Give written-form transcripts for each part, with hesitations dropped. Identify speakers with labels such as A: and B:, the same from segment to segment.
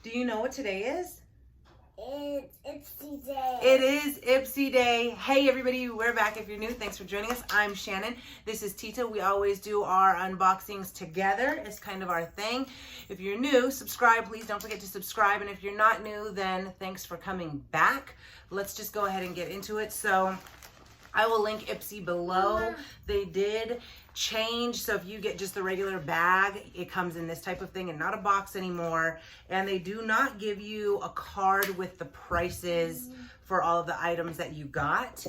A: Do you know what today is?
B: It's Ipsy Day.
A: It is Ipsy Day. Hey everybody, we're back. If you're new, thanks for joining us. I'm Shannon. This is Tita. We always do our unboxings together. It's kind of our thing. If you're new, subscribe. Please don't forget to subscribe. And if you're not new, then thanks for coming back. Let's just go ahead and get into it. So I will link Ipsy below. They did change, so if you get just the regular bag, it comes in this type of thing and not a box anymore. And they do not give you a card with the prices for all of the items that you got.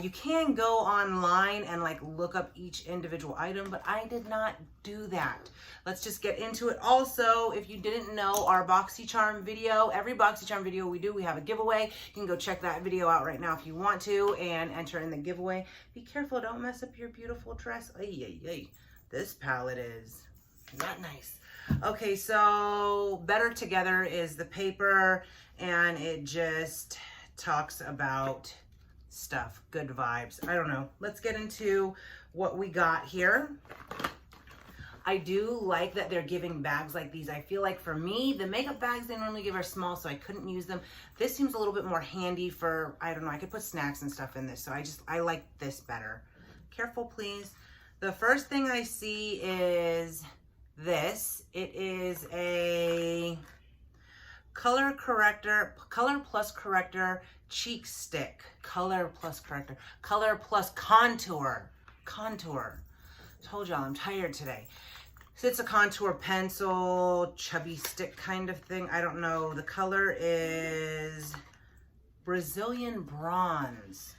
A: You can go online and like look up each individual item, but I did not do that. Let's just get into it. Also, if you didn't know, our Boxycharm video, every Boxycharm video we do, we have a giveaway. You can go check that video out right now if you want to and enter in the giveaway. Be careful, don't mess up your beautiful dress. Ay, ay, ay. This palette is not nice. Okay, so Better Together is the paper, and it just talks about stuff, good vibes. I don't know. Let's get into what we got here. I do like that they're giving bags like these. I feel like for me, the makeup bags they normally give are small, so I couldn't use them. This seems a little bit more handy for, I don't know, I could put snacks and stuff in this, so I like this better. Careful, please. The first thing I see is this. It is a color plus corrector cheek stick. Color plus contour. Told y'all I'm tired today. So it's a contour pencil, chubby stick kind of thing. I don't know. The color is Brazilian Bronze.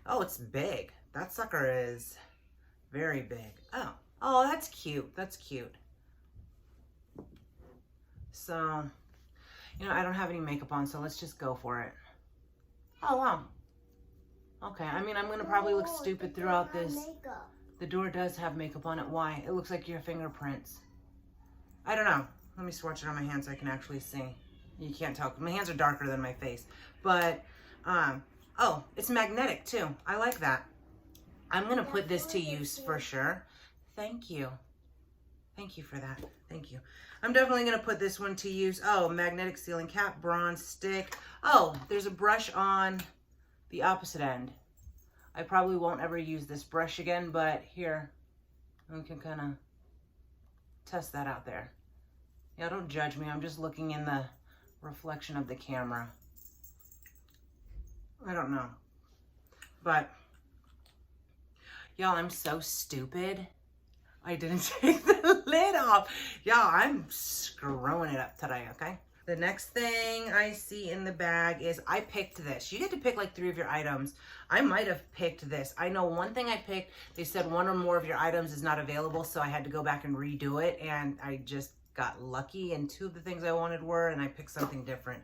A: Oh, it's big. That sucker is very big. Oh, that's cute. That's cute. So, you know, I don't have any makeup on, so let's just go for it. Oh, wow. Okay, I mean, I'm going to probably look stupid throughout this.
B: Makeup.
A: The door does have makeup on it. Why? It looks like your fingerprints. I don't know. Let me swatch it on my hands so I can actually see. You can't tell. My hands are darker than my face. But, oh, it's magnetic too. I like that. I'm going to put this to use for sure. Thank you. Thank you for that. Thank you. I'm definitely going to put this one to use. Oh, magnetic sealing cap, bronze stick. Oh, there's a brush on the opposite end. I probably won't ever use this brush again, but here, we can kind of test that out there. Yeah, don't judge me. I'm just looking in the reflection of the camera. I don't know. But, y'all, I'm so stupid. I didn't take the lid off. Y'all, I'm screwing it up today, okay? The next thing I see in the bag is I picked this. You get to pick like 3 of your items. I might have picked this. I know one thing I picked, they said 1 or more of your items is not available, so I had to go back and redo it, and I just got lucky, and 2 of the things I wanted were, and I picked something different.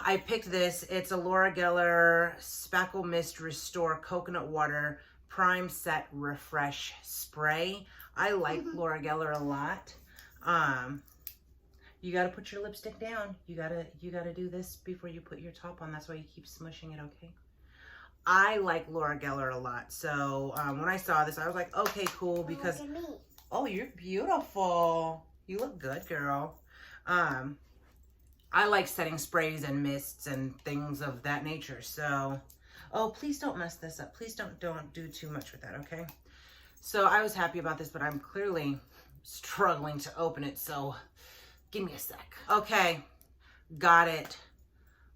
A: I picked this. It's a Laura Geller Spackle Mist Restore Coconut Water Prime Set Refresh Spray. I like Laura Geller a lot. You gotta put your lipstick down. You gotta do this before you put your top on. That's why you keep smushing it, okay? I like Laura Geller a lot. So when I saw this, I was like, okay, cool, because
B: Look at me.
A: oh, you're beautiful. You look good, girl. I like setting sprays and mists and things of that nature. So, oh, please don't mess this up. Please don't do too much with that, okay? So I was happy about this, but I'm clearly struggling to open it, so give me a sec. Okay, got it.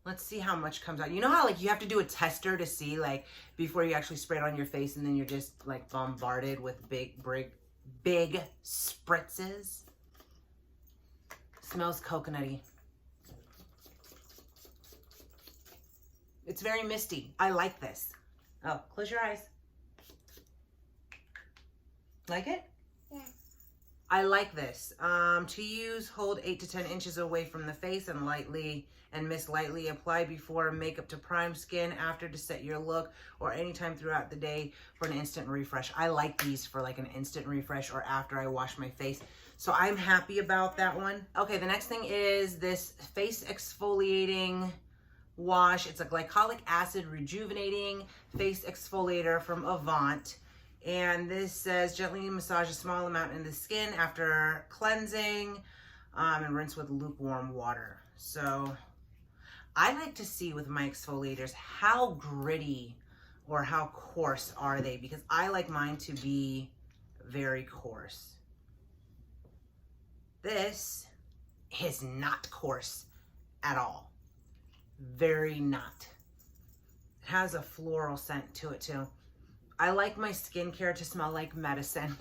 A: Let's see how much comes out. You know how like you have to do a tester to see like before you actually spray it on your face, and then you're just like bombarded with big spritzes? Smells coconutty. It's very misty. I like this. Oh, close your eyes. Like it?
B: Yeah.
A: I like this. To use, hold 8 to 10 inches away from the face and mist lightly. Apply before makeup to prime skin, after to set your look, or anytime throughout the day for an instant refresh. I like these for like an instant refresh or after I wash my face. So I'm happy about that one. Okay, the next thing is this face exfoliating wash. It's a glycolic acid rejuvenating face exfoliator from Avant. And this says gently massage a small amount in the skin after cleansing. and rinse with lukewarm water. So I like to see with my exfoliators how gritty or how coarse are they, because I like mine to be very coarse. This is not coarse at all. Very not. It has a floral scent to it too. I like my skincare to smell like medicine.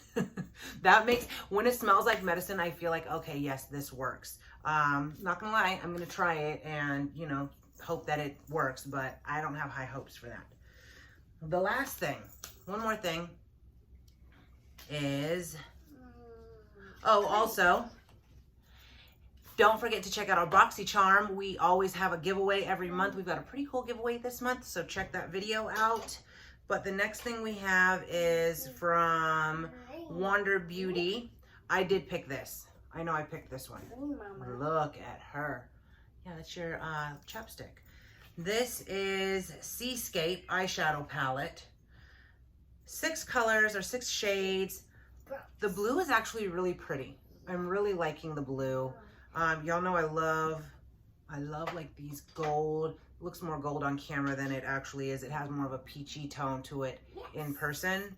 A: That makes, when it smells like medicine, I feel like, okay, yes, this works. Not gonna lie, I'm gonna try it and, you know, hope that it works, but I don't have high hopes for that. The last thing, one more thing is, oh, also, don't forget to check out our Boxycharm. We always have a giveaway every month. We've got a pretty cool giveaway this month, so check that video out. But the next thing we have is from Wander Beauty. I did pick this. I know I picked this one. Look at her. Yeah, that's your chapstick. This is Seascape eyeshadow palette. 6 colors or 6 shades. The blue is actually really pretty. I'm really liking the blue. Y'all know I love like these gold. It looks more gold on camera than it actually is. It has more of a peachy tone to it in person.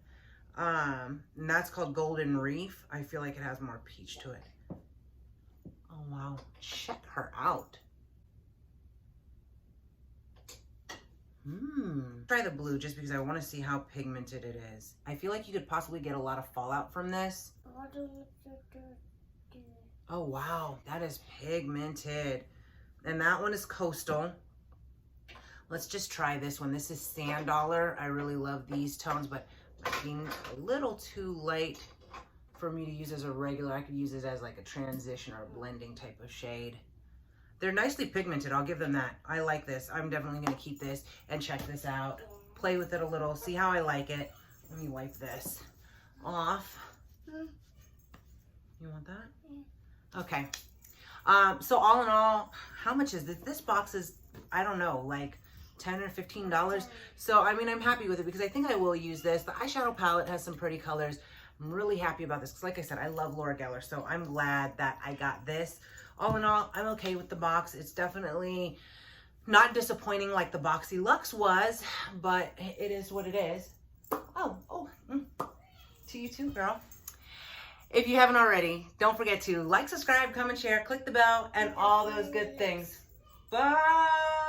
A: And that's called Golden Reef. I feel like it has more peach to it. Oh wow, check her out. Try the blue just because I want to see how pigmented it is. I feel like you could possibly get a lot of fallout from this. Oh wow, that is pigmented. And that one is Coastal. Let's just try this one. This is Sand Dollar. I really love these tones, but might be a little too light for me to use as a regular. I could use it as like a transition or a blending type of shade. They're nicely pigmented, I'll give them that. I like this. I'm definitely gonna keep this and check this out. Play with it a little, see how I like it. Let me wipe this off. You want that? Okay. So all in all, how much is this? This box is, I don't know, like $10 or $15. So, I mean, I'm happy with it because I think I will use this. The eyeshadow palette has some pretty colors. I'm really happy about this because, like I said, I love Laura Geller. So I'm glad that I got this. All in all, I'm okay with the box. It's definitely not disappointing like the Boxyluxe was, but it is what it is. To you too, girl. If you haven't already, don't forget to like, subscribe, comment, share, click the bell, and all those good things. Bye.